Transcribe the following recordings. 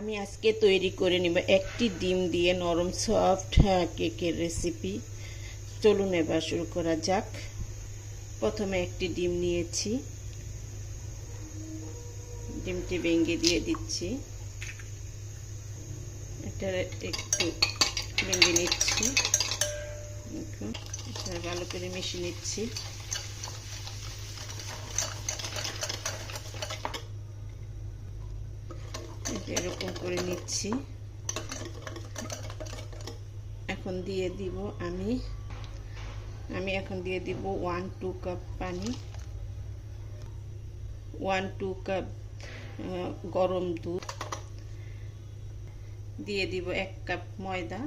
আমি আজকে তৈরি করে নিব একটি ডিম দিয়ে নরম সফট কেকের রেসিপি। চলুন এবার শুরু করা যাক। প্রথমে একটি ডিম নিয়েছি, ডিমটি ভেঙে দিয়ে দিচ্ছি। এটা একটু ভেঙে নিচ্ছি, ভালো করে মিশিয়ে নিচ্ছি। এরকম করে নিচ্ছি। এখন দিয়ে দিব আমি এখন দিয়ে দিব 1-2 কাপ পানি, 1-2 কাপ গরম দুধ, দিয়ে দিব 1 কাপ ময়দা,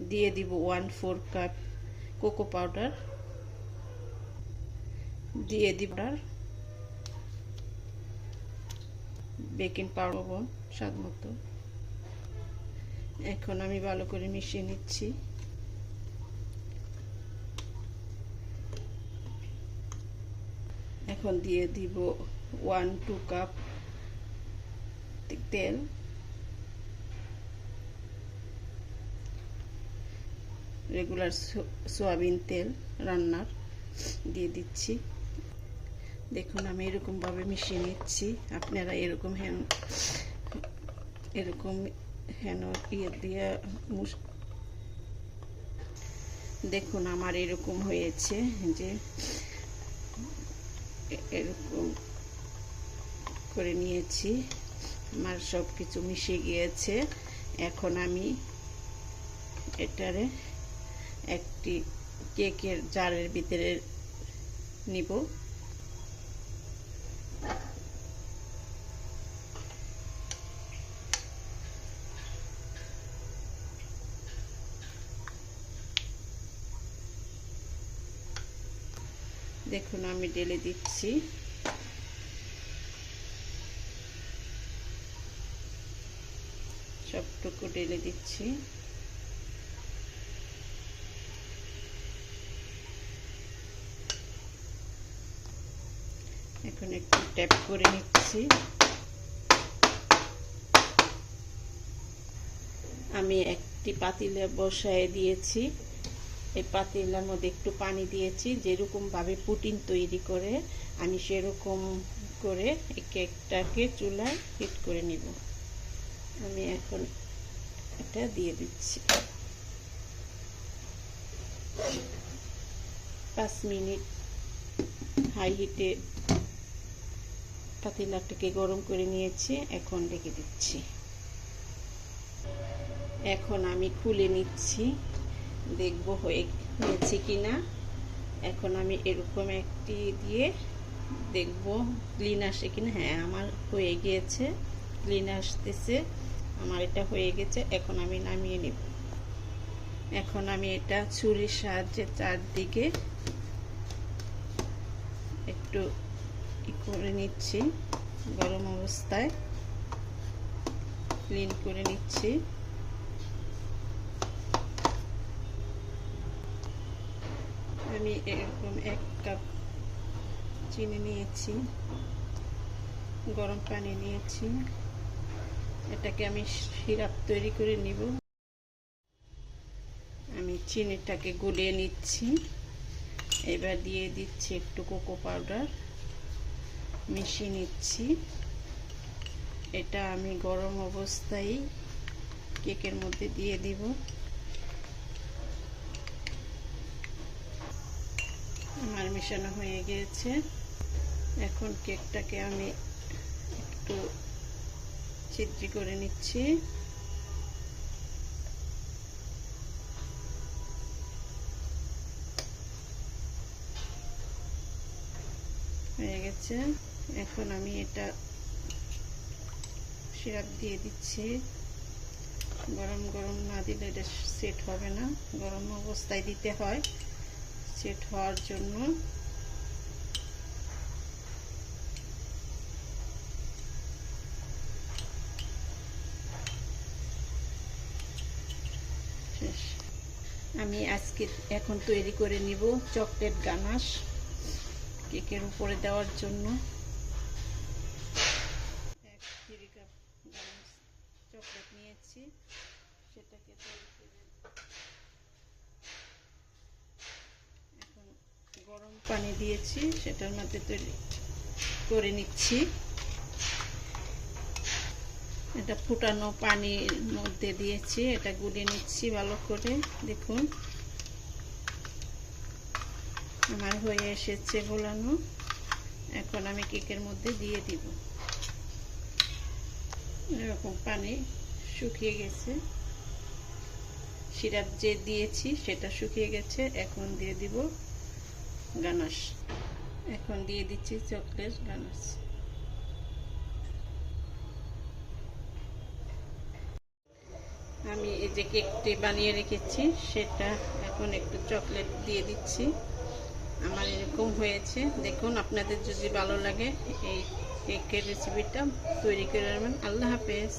দিয়ে দিব 1/4 কাপ কোকো পাউডার, দিয়ে দিব বেকিং পাউডার স্বাদ মতো। এখন আমি ভালো করে মিশিয়ে নিচ্ছি। এখন দিয়ে দিব 1-2 কাপ তেল, রেগুলার সয়াবিন তেল রান্নার দিয়ে দিচ্ছি। দেখুন আমি এরকম ভাবে মিশিয়ে নিচ্ছি। আপনারা এরকম ইয়ে দিয়ে দেখুন আমার এরকম হয়েছে, যে এরকম করে নিয়েছি। আমার সব কিছু মিশে গিয়েছে। এখন আমি এটারে একটি কেকের জারের ভিতরে নিব। দেখুন আমি ঢেলে দিচ্ছি। সবটুকু ঢেলে দিচ্ছি। এখন একটু ট্যাপ করে নিচ্ছি। আমি একটি পাতিলে বসায় দিয়েছি। এই পাতিলার মধ্যে একটু পানি দিয়েছি। যেরকম ভাবে পুডিং তৈরি করে আমি সেরকম করে এই কেকটাকে চুলায় হিট করে নিব। আমি এখন এটা দিয়ে দিচ্ছি। 5 মিনিট হাই হিটে পাতিলাটাকে গরম করে নিয়েছি। এখন রেখে দিচ্ছি। এখন আমি খুলে নিচ্ছি, দেখব হয়েছে কিনা। এখন আমি এরকম একটি দিয়ে দেখব ক্লিন আসে কিনা। হ্যাঁ, আমার হয়ে গিয়েছে, ক্লিন আসতেছে। আমার এটা হয়ে গেছে। এখন আমি নামিয়ে নেব। এখন আমি এটা ছুরির সাহায্যে চারদিকে একটু করে নিচ্ছি। গরম অবস্থায় ক্লিন করে নিচ্ছি। আমি এরকম 1 কাপ চিনি নিয়েছি, গরম পানি নিয়েছি। এটাকে আমি সিরাপ তৈরি করে নিব। আমি চিনিটাকে গলিয়ে নিচ্ছি। এবার দিয়ে দিচ্ছি একটু কোকো পাউডার, মিশিয়ে নিচ্ছি। এটা আমি গরম অবস্থায় কেকের মধ্যে দিয়ে দিব। আমার মেশানো হয়ে গিয়েছে। এখন কেকটাকে আমি একটু ছিদ্র করে নিচ্ছি। হয়ে গেছে। এখন আমি এটা সিরাপ দিয়ে দিচ্ছি। গরম গরম না দিলে এটা সেট হবে না, গরম অবস্থায় দিতে হয় সেট হওয়ার জন্য। আমি আজকে এখন তৈরি করে নিব চকলেট গানাশ কেকের উপরে দেওয়ার জন্য। চকলেট নিয়েছি, সেটাকে এখন গরম পানি দিয়েছি, সেটার মধ্যে তৈরি করে নিচ্ছি। এটা ফুটানো পানির মধ্যে দিয়েছি, এটা গুলিয়ে নিচ্ছি ভালো করে। দেখুন আমার হয়ে এসেছে গোলানো। এখন আমি কেকের মধ্যে দিয়ে দিব। এরকম পানি শুকিয়ে গেছে, সিরাপ যে দিয়েছি সেটা শুকিয়ে গেছে। এখন দিয়ে দিব গানাশ। এখন দিয়ে দিচ্ছি চকলেট গানাশ। আমি এই যে কেকটি বানিয়ে রেখেছি সেটা এখন একটু চকলেট দিয়ে দিচ্ছি। আমার এরকম হয়েছে। দেখুন, আপনাদের যদি ভালো লাগে এই কেকের রেসিপিটা তৈরি করে নেবেন। আল্লাহ হাফেজ।